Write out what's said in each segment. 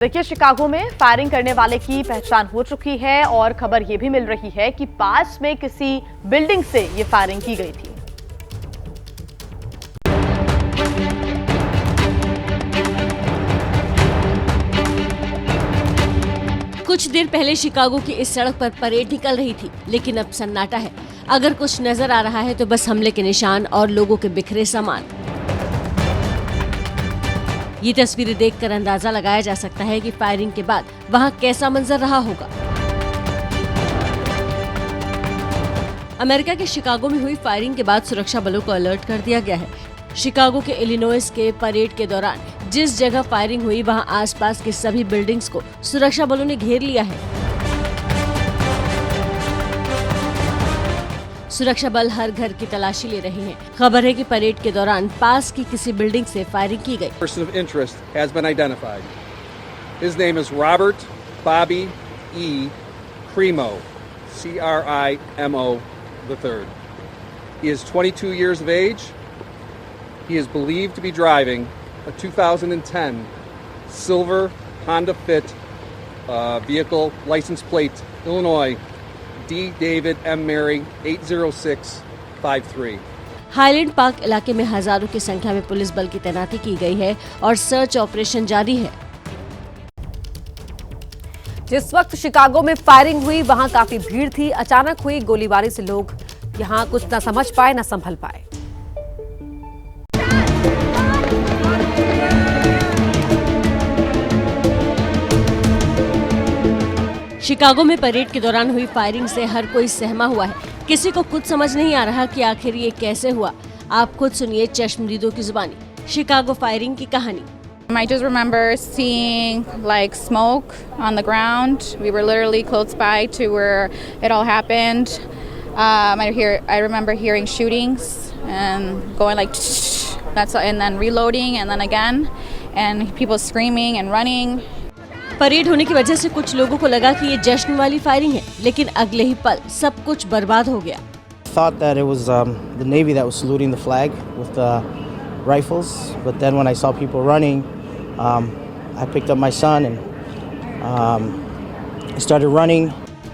देखिए, शिकागो में फायरिंग करने वाले की पहचान हो चुकी है और खबर यह भी मिल रही है कि पास में किसी बिल्डिंग से ये फायरिंग की गई थी। कुछ देर पहले शिकागो की इस सड़क पर परेड निकल रही थी, लेकिन अब सन्नाटा है। अगर कुछ नजर आ रहा है तो बस हमले के निशान और लोगों के बिखरे सामान। ये तस्वीरें देखकर अंदाजा लगाया जा सकता है कि फायरिंग के बाद वहां कैसा मंजर रहा होगा। अमेरिका के शिकागो में हुई फायरिंग के बाद सुरक्षा बलों को अलर्ट कर दिया गया है। शिकागो के इलिनॉइस के परेड के दौरान जिस जगह फायरिंग हुई वहां आसपास के सभी बिल्डिंग्स को सुरक्षा बलों ने घेर लिया है। सुरक्षा बल हर घर की तलाशी ले रहे हैं। खबर है कि परेड के दौरान पास की किसी बिल्डिंग से फायरिंग की गई। Person of interest has been identified. His name is Robert Bobby E. Crimo, C-R-I-M-O III. He is 22 years of age. He is believed to be driving a 2010 silver Honda Fit vehicle, license plate Illinois D. David M. Mary 80653. Highland park इलाके में हजारों की संख्या में police बल की तैनाती की गई है और सर्च ऑपरेशन जारी है। जिस वक्त शिकागो में फायरिंग हुई वहां काफी भीड़ थी। अचानक हुई गोलीबारी से लोग यहां कुछ न समझ पाए न संभल पाए। शिकागो में परेड के दौरान हुई फायरिंग से हर कोई सहमा हुआ है। किसी को खुद समझ नहीं आ रहा कि आखिर ये कैसे हुआ। आप खुद सुनिए चश्मदीदों की जुबानी शिकागो फायरिंग की कहानी। I just remember seeing like smoke on the ground. We were literally close by to where it all happened. I remember hearing shootings and going like and then reloading and then again and people screaming and running. Parade होने की वजह से कुछ लोगों को लगा कि ये जश्न वाली फायरिंग है, लेकिन अगले ही पल सब कुछ बर्बाद हो गया। Thought that it was the Navy that was saluting the flag with the rifles, but then when I saw people running, I picked up my son and I started running.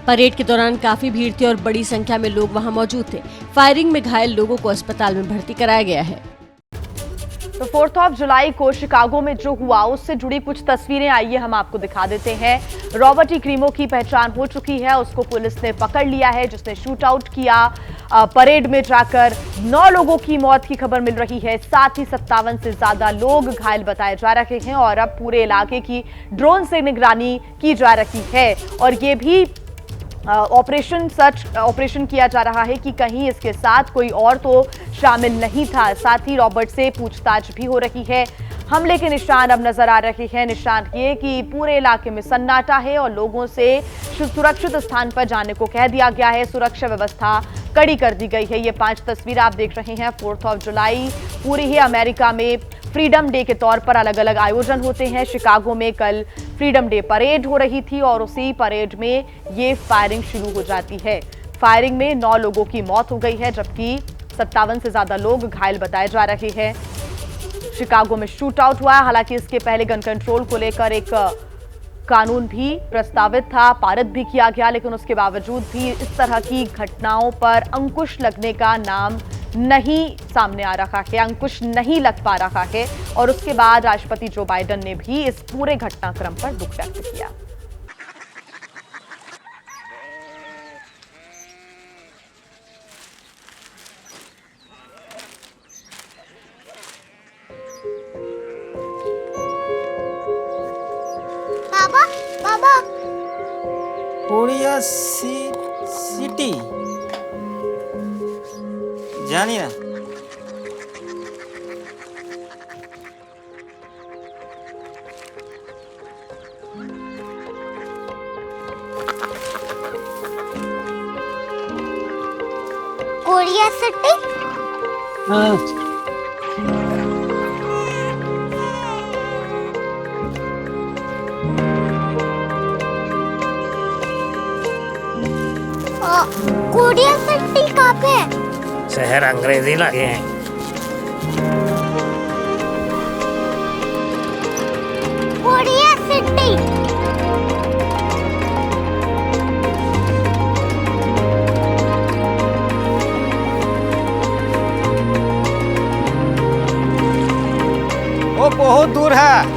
Parade के दौरान काफी भीड़ थी और बड़ी संख्या में लोग वहां मौजूद थे। फायरिंग में घायल लोगों को अस्पताल में भर्ती कराया गया है। तो 4 जुलाई को शिकागो में जो हुआ उससे जुड़ी कुछ तस्वीरें आइए हम आपको दिखा देते हैं। रॉबर्ट ई क्रीमो की पहचान हो चुकी है। उसको पुलिस ने पकड़ लिया है, जिसने शूट आउट किया परेड में जाकर। 9 लोगों की मौत की खबर मिल रही है, साथ ही 57 से ज्यादा लोग घायल बताए जा रहे हैं और अब पूरे इलाके की ड्रोन से निगरानी की जा रही है और ये भी ऑपरेशन किया जा रहा है कि कहीं इसके साथ कोई और तो शामिल नहीं था। साथ ही रॉबर्ट से पूछताछ भी हो रही है। हमले के निशान अब नजर आ रहे हैं। निशान ये कि पूरे इलाके में सन्नाटा है और लोगों से सुरक्षित स्थान पर जाने को कह दिया गया है। सुरक्षा व्यवस्था कड़ी कर दी गई है। ये 5 तस्वीर आप देख रहे हैं। 4 जुलाई पूरे ही अमेरिका में फ्रीडम डे के तौर पर अलग अलग आयोजन होते हैं। शिकागो में कल फ्रीडम डे परेड हो रही थी और उसी परेड में ये फायरिंग शुरू हो जाती है। फायरिंग में 9 लोगों की मौत हो गई है, जबकि 57 से ज्यादा लोग घायल बताए जा रहे हैं। शिकागो में शूट आउट हुआ। हालांकि इसके पहले गन कंट्रोल को लेकर एक कानून भी प्रस्तावित था, पारित भी किया गया, लेकिन उसके बावजूद भी इस तरह की घटनाओं पर अंकुश लगने का नाम नहीं सामने आ रहा है, अंकुश नहीं लग पा रहा है। और उसके बाद राष्ट्रपति जो बाइडेन ने भी इस पूरे घटनाक्रम पर दुख व्यक्त किया। बाबा बाबा कोरिया सिटी जानी ना कोरिया सिटी। कोरिया सिटी कहाँ पे है? शहर अंग्रेजी लगे हैं। Korea city city. वो बहुत दूर है।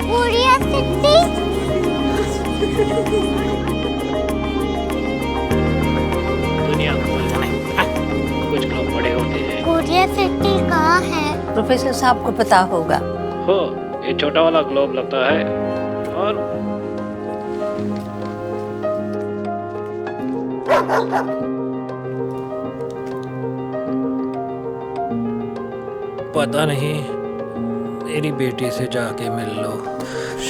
Korea city. दुनिया को बोलना नहीं, कुछ लोग बड़े होते हैं। कोरिया सिटी कहाँ है? प्रोफेसर साहब को पता होगा। हो, ये छोटा वाला ग्लोब लगता है और पता नहीं, मेरी बेटी से जाके मिल लो,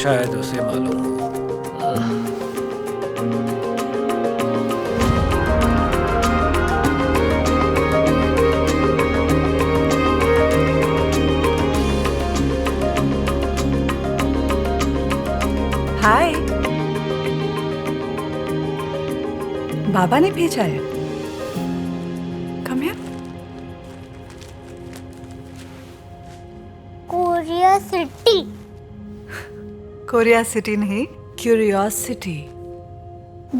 शायद उसे मालूम हो। हाय, बाबा ने भेजा है। Come here. Korea city. Korea city नहीं, क्यूरियोसिटी।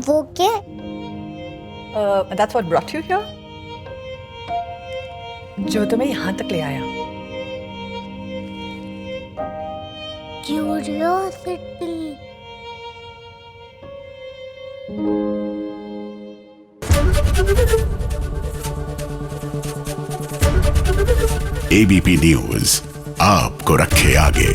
वो क्या? That's what brought you here. जो तुम्हें यहाँ तक ले आया। क्यूरियोसिटी। एबीपी न्यूज आपको रखे आगे।